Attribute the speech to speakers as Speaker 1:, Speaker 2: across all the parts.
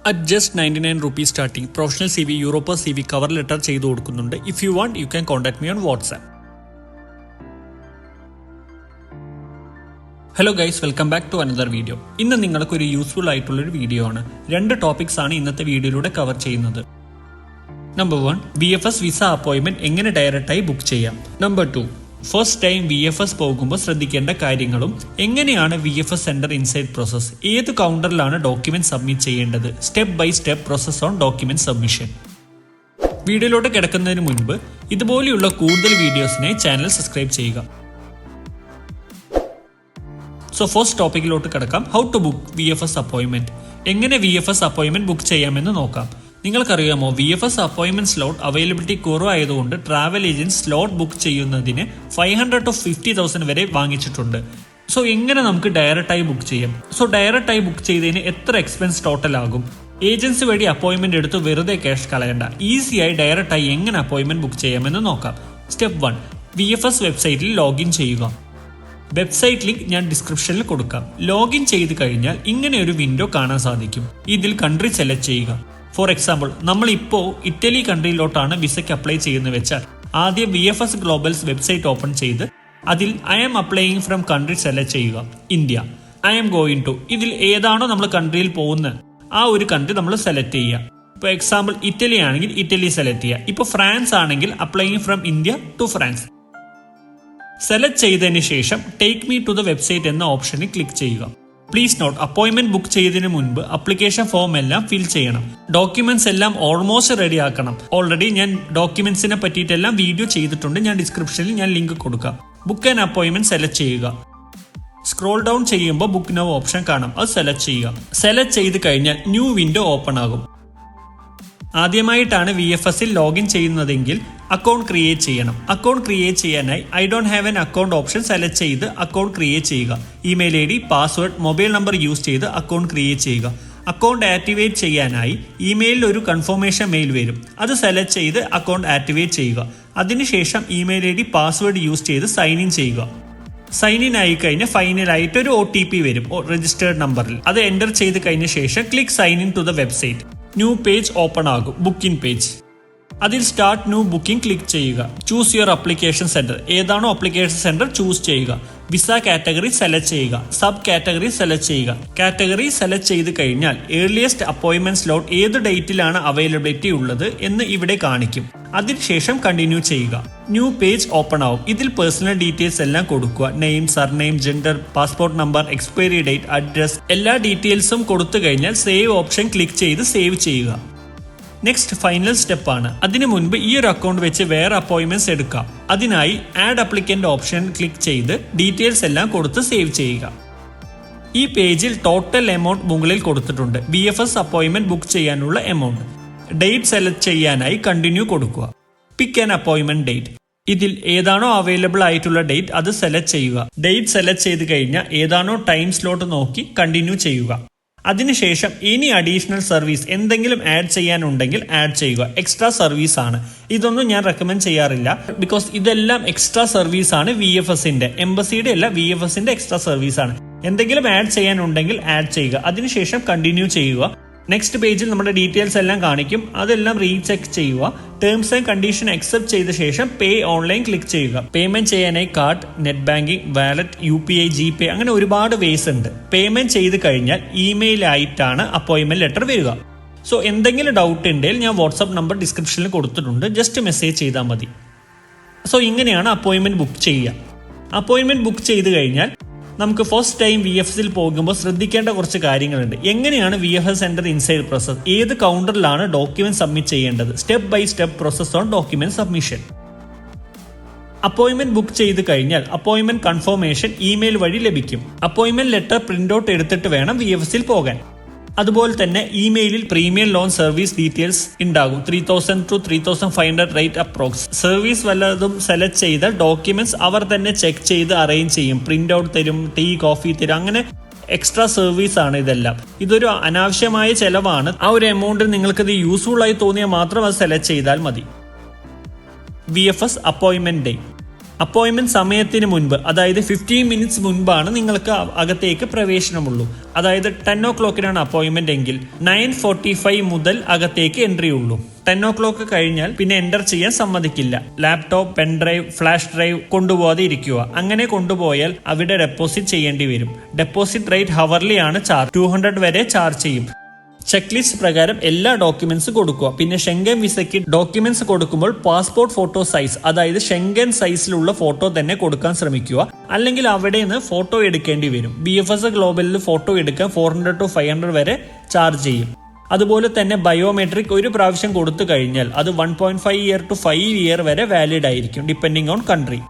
Speaker 1: At just 99 rupees starting, professional CV, Europa CV cover letter ചെയ്തു കൊടുക്കുന്നുണ്ട്. If you want, you can contact me on WhatsApp. Hello guys, welcome back to another video. ഇന്ന് നിങ്ങൾക്ക് ഒരു useful ആയിട്ടുള്ളൊരു video ആണ്. 2 topics ആണ് ഇന്നത്തെ വീഡിയോയിലൂടെ കവർ ചെയ്യുന്നത്. നമ്പർ 1, VFS വിസ അപ്പോയിന്റ്മെന്റ് എങ്ങനെ ഡയറക്റ്റായി ബുക്ക് ചെയ്യാം. നമ്പർ 2, ഫസ്റ്റ് ടൈം VFS പോകുമ്പോൾ ശ്രദ്ധിക്കേണ്ട കാര്യങ്ങളും എങ്ങനെയാണ് VFS സെന്റർ ഇൻസൈഡ് പ്രോസസ്, ഏത് കൗണ്ടറിലാണ് ഡോക്യുമെന്റ് സബ്മിറ്റ് ചെയ്യേണ്ടത്, step by step process on document submission. വീഡിയോയിലോട്ട് കിടക്കുന്നതിന് മുൻപ് ഇതുപോലെയുള്ള കൂടുതൽ വീഡിയോസിനായി ചാനൽ സബ്സ്ക്രൈബ് ചെയ്യുക. സോ ഫസ്റ്റ് ടോപ്പിക്കിലോട്ട് കിടക്കാം. How to book VFS appointment. എങ്ങനെ VFS അപ്പോയിന്റ്മെന്റ് ബുക്ക് ചെയ്യാമെന്ന് നോക്കാം. നിങ്ങൾക്കറിയാമോ, VFS അപ്പോയിന്റ്മെന്റ് സ്ലോട്ട് അവൈലബിലിറ്റി കുറവായതുകൊണ്ട് ട്രാവൽ ഏജന്റ് സ്ലോട്ട് ബുക്ക് ചെയ്യുന്നതിന് 500 to 50,000 വരെ വാങ്ങിച്ചിട്ടുണ്ട്. സോ എങ്ങനെ നമുക്ക് ഡയറക്റ്റായി ബുക്ക് ചെയ്യാം? സോ ഡയറക്റ്റായി ബുക്ക് ചെയ്തതിന് എത്ര എക്സ്പെൻസ് ടോട്ടൽ ആകും? ഏജൻസി വഴി അപ്പോയിന്റ്മെന്റ് എടുത്ത് വെറുതെ ക്യാഷ് കളയണ്ട. ഈസിയായി ഡയറക്റ്റായി എങ്ങനെ അപ്പോയിന്റ്മെന്റ് ബുക്ക് ചെയ്യാമെന്ന് നോക്കാം. സ്റ്റെപ്പ് 1, VFS വെബ്സൈറ്റിൽ ലോഗിൻ ചെയ്യുക. വെബ്സൈറ്റ് ലിങ്ക് ഞാൻ ഡിസ്ക്രിപ്ഷനിൽ കൊടുക്കാം. ലോഗിൻ ചെയ്ത് കഴിഞ്ഞാൽ ഇങ്ങനെ ഒരു വിൻഡോ കാണാൻ സാധിക്കും. ഇതിൽ കൺട്രി സെലക്ട് ചെയ്യുക. ഫോർ എക്സാമ്പിൾ, നമ്മളിപ്പോൾ ഇറ്റലി കൺട്രിയിലോട്ടാണ് വിസയ്ക്ക് അപ്ലൈ ചെയ്യുന്നത് വെച്ചാൽ ആദ്യം VFS ഗ്ലോബൽസ് വെബ്സൈറ്റ് ഓപ്പൺ ചെയ്ത് അതിൽ I am applying from country select ചെയ്യുക. India, I am going to, ഇതിൽ ഏതാണോ നമ്മൾ കൺട്രിയിൽ പോകുന്നത് ആ ഒരു കൺട്രി നമ്മൾ സെലക്ട് ചെയ്യുക. ഇപ്പോൾ എക്സാമ്പിൾ ഇറ്റലി ആണെങ്കിൽ ഇറ്റലി സെലക്ട് ചെയ്യുക. ഇപ്പോൾ ഫ്രാൻസ് ആണെങ്കിൽ applying from India to France. Select ചെയ്തതിന് ശേഷം take me to the website എന്ന ഓപ്ഷനിൽ ക്ലിക്ക് ചെയ്യുക. പ്ലീസ് നോട്ട്, അപ്പോയിന്റ്മെന്റ് ബുക്ക് ചെയ്തതിന് മുൻപ് അപ്ലിക്കേഷൻ ഫോം എല്ലാം ഫിൽ ചെയ്യണം. ഡോക്യുമെന്റ്സ് എല്ലാം ഓൾമോസ്റ്റ് റെഡി ആക്കണം. ഓൾറെഡി ഞാൻ ഡോക്യുമെന്റ്സിനെ പറ്റിയിട്ടെല്ലാം വീഡിയോ ചെയ്തിട്ടുണ്ട്. ഞാൻ ഡിസ്ക്രിപ്ഷനിൽ ഞാൻ ലിങ്ക് കൊടുക്കാം. ബുക്ക് ആൻഡ് അപ്പോയിന്റ്മെന്റ് സെലക്ട് ചെയ്യുക. സ്ക്രോൾ ഡൗൺ ചെയ്യുമ്പോൾ ബുക്ക് നൗ ഓപ്ഷൻ കാണാം, അത് സെലക്ട് ചെയ്യുക. സെലക്ട് ചെയ്ത് കഴിഞ്ഞാൽ ന്യൂ വിൻഡോ ഓപ്പൺ ആകും. ആദ്യമായിട്ടാണ് VFSൽ ലോഗിൻ ചെയ്യുന്നതെങ്കിൽ അക്കൗണ്ട് ക്രിയേറ്റ് ചെയ്യണം. അക്കൗണ്ട് ക്രിയേറ്റ് ചെയ്യാനായി I don't have an account option select ചെയ്ത് അക്കൗണ്ട് ക്രിയേറ്റ് ചെയ്യുക. Email ID, password, mobile number use ചെയ്ത് അക്കൗണ്ട് ക്രിയേറ്റ് ചെയ്യുക. അക്കൗണ്ട് ആക്ടിവേറ്റ് ചെയ്യാനായി ഇമെയിലിൽ ഒരു കൺഫർമേഷൻ മെയിൽ വരും. അത് സെലക്ട് ചെയ്ത് അക്കൗണ്ട് ആക്ടിവേറ്റ് ചെയ്യുക. അതിനുശേഷം ഇമെയിൽ ID, പാസ്വേഡ് യൂസ് ചെയ്ത് സൈൻ ഇൻ ചെയ്യുക. സൈൻ ഇൻ ആയി കഴിഞ്ഞാൽ ഫൈനലായിട്ട് ഒരു OTP വരും രജിസ്റ്റേർഡ് നമ്പറിൽ. അത് എൻ്റർ ചെയ്ത് കഴിഞ്ഞ ശേഷം click sign in to the website. New page open ആകും, ബുക്കിംഗ് പേജ്. അതിൽ സ്റ്റാർട്ട് ന്യൂ ബുക്കിംഗ് ക്ലിക്ക് ചെയ്യുക. ചൂസ് യുവർ അപ്ലിക്കേഷൻ സെന്റർ, ഏതാണോ അപ്ലിക്കേഷൻ സെന്റർ ചൂസ് ചെയ്യുക. വിസ കാറ്റഗറി സെലക്ട് ചെയ്യുക. സബ് കാറ്റഗറി സെലക്ട് ചെയ്യുക. കാറ്റഗറി സെലക്ട് ചെയ്ത് കഴിഞ്ഞാൽ ഏർലിയസ്റ്റ് അപ്പോയിന്റ്മെന്റ് സ്ലോട്ട് ഏത് ഡേറ്റിലാണ് അവൈലബിലിറ്റി ഉള്ളത് എന്ന് ഇവിടെ കാണിക്കും. അതിനുശേഷം കണ്ടിന്യൂ ചെയ്യുക. ന്യൂ പേജ് ഓപ്പൺ ആവും. ഇതിൽ പേഴ്സണൽ ഡീറ്റെയിൽസ് എല്ലാം കൊടുക്കുക. Name, surname, gender, passport number, expiry date, address, എല്ലാ ഡീറ്റെയിൽസും കൊടുത്തു കഴിഞ്ഞാൽ സേവ് ഓപ്ഷൻ ക്ലിക്ക് ചെയ്ത് സേവ് ചെയ്യുക. നെക്സ്റ്റ് ഫൈനൽ സ്റ്റെപ്പ് ആണ്. അതിനു മുൻപ് ഈ ഒരു അക്കൗണ്ട് വെച്ച് വേറെ അപ്പോയിന്റ്മെന്റ്സ് എടുക്കാം. അതിനായി ആഡ് അപ്ലിക്കന്റ് ഓപ്ഷൻ ക്ലിക്ക് ചെയ്ത് ഡീറ്റെയിൽസ് എല്ലാം കൊടുത്ത് സേവ് ചെയ്യുക. ഈ പേജിൽ ടോട്ടൽ എമൗണ്ട് മുകളിൽ കൊടുത്തിട്ടുണ്ട്. VFS അപ്പോയിന്റ്മെന്റ് ബുക്ക് ചെയ്യാനുള്ള എമൗണ്ട്. ഡേറ്റ് സെലക്ട് ചെയ്യാനായി കണ്ടിന്യൂ കൊടുക്കുക. പിക്ക് ആൻ അപ്പോയിന്റ്മെന്റ് ഡേറ്റ്. ഇതിൽ ഏതാണോ അവൈലബിൾ ആയിട്ടുള്ള ഡേറ്റ് അത് സെലക്ട് ചെയ്യുക. ഡേറ്റ് സെലക്ട് ചെയ്ത് കഴിഞ്ഞാൽ ഏതാണോ ടൈം സ്ലോട്ട് നോക്കി കണ്ടിന്യൂ ചെയ്യുക. അതിനുശേഷം ഇനി അഡീഷണൽ സർവീസ് എന്തെങ്കിലും ആഡ് ചെയ്യാനുണ്ടെങ്കിൽ ആഡ് ചെയ്യുക. എക്സ്ട്രാ സർവീസ് ആണ്. ഇതൊന്നും ഞാൻ റെക്കമെൻഡ് ചെയ്യാറില്ല. ബിക്കോസ് ഇതെല്ലാം എക്സ്ട്രാ സർവീസ് ആണ്. VFSന്റെ, എംബസിയുടെ അല്ല, VFSന്റെ എക്സ്ട്രാ സർവീസ് ആണ്. എന്തെങ്കിലും ആഡ് ചെയ്യാനുണ്ടെങ്കിൽ ആഡ് ചെയ്യുക. അതിനുശേഷം കണ്ടിന്യൂ ചെയ്യുക. നെക്സ്റ്റ് പേജിൽ നമ്മുടെ ഡീറ്റെയിൽസ് എല്ലാം കാണിക്കും. അതെല്ലാം റീചെക്ക് ചെയ്യുക. ടേംസ് ആൻഡ് കണ്ടീഷൻ അക്സെപ്റ്റ് ചെയ്ത ശേഷം പേ ഓൺലൈൻ ക്ലിക്ക് ചെയ്യുക. പേയ്മെന്റ് ചെയ്യാനായി card, net banking, wallet, UPI, GPay അങ്ങനെ ഒരുപാട് വേസ് ഉണ്ട്. പേയ്മെന്റ് ചെയ്ത് കഴിഞ്ഞാൽ ഇമെയിൽ ആയിട്ടാണ് അപ്പോയിന്റ്മെന്റ് ലെറ്റർ വരിക. സോ എന്തെങ്കിലും ഡൗട്ട് ഉണ്ടെങ്കിൽ ഞാൻ വാട്സ്ആപ്പ് നമ്പർ ഡിസ്ക്രിപ്ഷനിൽ കൊടുത്തിട്ടുണ്ട്. ജസ്റ്റ് മെസ്സേജ് ചെയ്താൽ മതി. സോ ഇങ്ങനെയാണ് അപ്പോയിന്റ്മെന്റ് ബുക്ക് ചെയ്യുക. അപ്പോയിന്റ്മെന്റ് ബുക്ക് ചെയ്ത് കഴിഞ്ഞാൽ നമുക്ക് ഫസ്റ്റ് ടൈം VFSൽ പോകുമ്പോൾ ശ്രദ്ധിക്കേണ്ട കുറച്ച് കാര്യങ്ങളുണ്ട്. എങ്ങനെയാണ് VFS സെന്റർ ഇൻസൈഡ് പ്രോസസ്, ഏത് കൗണ്ടറിലാണ് ഡോക്യുമെന്റ് സബ്മിറ്റ് ചെയ്യേണ്ടത്, step by step process on document submission. Appointment book ചെയ്ത് കഴിഞ്ഞാൽ അപ്പോയിന്റ്മെന്റ് കൺഫർമേഷൻ ഇമെയിൽ വഴി ലഭിക്കും. അപ്പോയിന്റ്മെന്റ് ലെറ്റർ പ്രിന്റ് ഔട്ട് എടുത്തിട്ട് വേണം VFSൽ പോകാൻ. അതുപോലെ തന്നെ ഇമെയിലിൽ പ്രീമിയം ലോൺ സർവീസ് ഡീറ്റെയിൽസ് ഉണ്ടാകും. 3,000 to 3,500 റേറ്റ് അപ്രോക്സ്. സർവീസ് വല്ലതും സെലക്ട് ചെയ്ത ഡോക്യുമെന്റ്സ് അവർ തന്നെ ചെക്ക് ചെയ്ത് അറേഞ്ച് ചെയ്യും. പ്രിന്റ് ഔട്ട് തരും, ടീ, കോഫി തരും. അങ്ങനെ എക്സ്ട്രാ സർവീസ് ആണ് ഇതെല്ലാം. ഇതൊരു അനാവശ്യമായ ചെലവാണ്. ആ ഒരു എമൗണ്ടിൽ നിങ്ങൾക്കത് യൂസ്ഫുൾ ആയി തോന്നിയാൽ മാത്രം അത് സെലക്ട് ചെയ്താൽ മതി. VFS appointment day. അപ്പോയിൻമെന്റ് സമയത്തിന് മുൻപ്, അതായത് 15 മിനിറ്റ്സ് മുൻപാണ് നിങ്ങൾക്ക് അകത്തേക്ക് പ്രവേശനമുള്ളൂ. അതായത് 10 o'clock അപ്പോയിൻമെന്റ് എങ്കിൽ 9:45 മുതൽ അകത്തേക്ക് എൻട്രി ഉള്ളൂ. 10 o'clock കഴിഞ്ഞാൽ പിന്നെ എൻ്റർ ചെയ്യാൻ സമ്മതിക്കില്ല. ലാപ്ടോപ്പ്, പെൻഡ്രൈവ്, ഫ്ലാഷ് ഡ്രൈവ് കൊണ്ടുപോകാതെ ഇരിക്കുക. അങ്ങനെ കൊണ്ടുപോയാൽ അവിടെ ഡെപ്പോസിറ്റ് ചെയ്യേണ്ടി വരും. ഡെപ്പോസിറ്റ് റേറ്റ് ഹവർലി ആണ് ചാർജ്. 200 വരെ ചാർജ് ചെയ്യും. ചെക്ക് ലിസ്റ്റ് പ്രകാരം എല്ലാ ഡോക്യുമെന്റ്സ് കൊടുക്കുക. പിന്നെ ഷെങ്കൻ വിസയ്ക്ക് ഡോക്യുമെന്റ്സ് കൊടുക്കുമ്പോൾ പാസ്പോർട്ട് ഫോട്ടോ സൈസ്, അതായത് ഷെങ്കൻ സൈസിലുള്ള ഫോട്ടോ തന്നെ കൊടുക്കാൻ ശ്രമിക്കുക. അല്ലെങ്കിൽ അവിടെ നിന്ന് ഫോട്ടോ എടുക്കേണ്ടി വരും. BFS ഗ്ലോബലിൽ ഫോട്ടോ എടുക്കാൻ 400 to 500 വരെ ചാർജ് ചെയ്യും. അതുപോലെ തന്നെ ബയോമെട്രിക് ഒരു പ്രാവശ്യം കൊടുത്തു കഴിഞ്ഞാൽ അത് 1.5 year to 5 year വരെ വാലിഡ് ആയിരിക്കും, ഡിപ്പെൻഡിങ് ഓൺ കൺട്രി.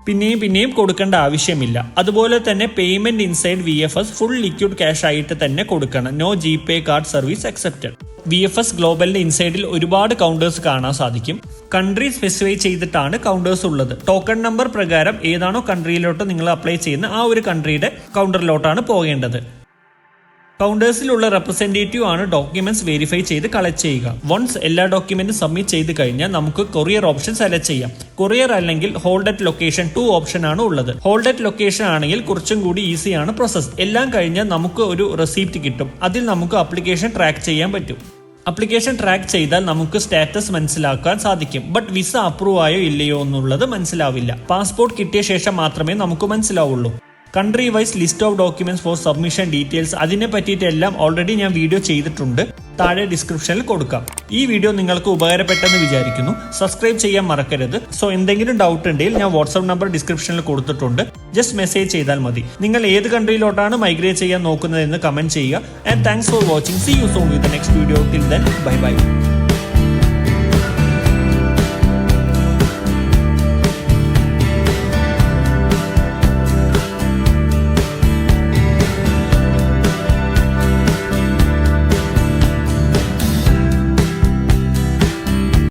Speaker 1: പിന്നെയും കൊടുക്കേണ്ട ആവശ്യമില്ല. അതുപോലെ തന്നെ payment inside VFS full liquid cash ആയിട്ട് തന്നെ കൊടുക്കണം. No GPay card service accepted. VFS ഗ്ലോബലിന്റെ ഇൻസൈഡിൽ ഒരുപാട് കൗണ്ടേഴ്സ് കാണാൻ സാധിക്കും. കൺട്രി സ്പെസിഫൈ ചെയ്തിട്ടാണ് കൗണ്ടേഴ്സ് ഉള്ളത്. ടോക്കൺ നമ്പർ പ്രകാരം ഏതാണോ കൺട്രിയിലോട്ട് നിങ്ങൾ അപ്ലൈ ചെയ്യുന്ന ആ ഒരു കൺട്രിയുടെ കൗണ്ടറിലോട്ടാണ് പോകേണ്ടത്. കൗണ്ടേഴ്സിലുള്ള റെപ്രസെന്റേറ്റീവ് ആണ് ഡോക്യുമെന്റ്സ് വെരിഫൈ ചെയ്ത് കളക്ട് ചെയ്യുക. വൺസ് എല്ലാ ഡോക്യുമെന്റും സബ്മിറ്റ് ചെയ്ത് കഴിഞ്ഞാൽ നമുക്ക് കൊറിയർ ഓപ്ഷൻ സെലക്ട് ചെയ്യാം. കൊറിയർ അല്ലെങ്കിൽ ഹോൾഡ് അറ്റ് ലൊക്കേഷൻ 2 ഓപ്ഷൻ ആണ് ഉള്ളത്. ഹോൾഡ് അറ്റ് ലൊക്കേഷൻ ആണെങ്കിൽ കുറച്ചും കൂടി ഈസിയാണ് പ്രോസസ്. എല്ലാം കഴിഞ്ഞാൽ നമുക്ക് ഒരു റെസിപ്റ്റ് കിട്ടും. അതിൽ നമുക്ക് ആപ്ലിക്കേഷൻ ട്രാക്ക് ചെയ്യാൻ പറ്റും. ആപ്ലിക്കേഷൻ ട്രാക്ക് ചെയ്താൽ നമുക്ക് സ്റ്റാറ്റസ് മനസ്സിലാക്കാൻ സാധിക്കും. ബട്ട് വിസ അപ്രൂവ് ആയോ ഇല്ലയോ എന്നുള്ളത് മനസ്സിലാവില്ല. പാസ്പോർട്ട് കിട്ടിയ ശേഷം മാത്രമേ നമുക്ക് മനസ്സിലാവുള്ളൂ. Country wise list of documents four submission details, അതിനെ പറ്റിയിട്ടെല്ലാം ഓൾറെഡി ഞാൻ വീഡിയോ ചെയ്തിട്ടുണ്ട്. താഴെ ഡിസ്ക്രിപ്ഷനിൽ കൊടുക്കാം. ഈ വീഡിയോ നിങ്ങൾക്ക് ഉപകാരപ്പെട്ടെന്ന് വിചാരിക്കുന്നു. സബ്സ്ക്രൈബ് ചെയ്യാൻ മറക്കരുത്. സോ എന്തെങ്കിലും ഡൗട്ട് ഉണ്ടെങ്കിൽ ഞാൻ വാട്സ്ആപ്പ് നമ്പർ ഡിസ്ക്രിപ്ഷനിൽ കൊടുത്തിട്ടുണ്ട്. ജസ്റ്റ് മെസ്സേജ് ചെയ്താൽ മതി. നിങ്ങൾ ഏത് കൺട്രിയിലോട്ടാണ് മൈഗ്രേറ്റ് ചെയ്യാൻ നോക്കുന്നതെന്ന് കമന്റ് ചെയ്യുക. And thanks for watching. See you soon with the next video. Till then bye by.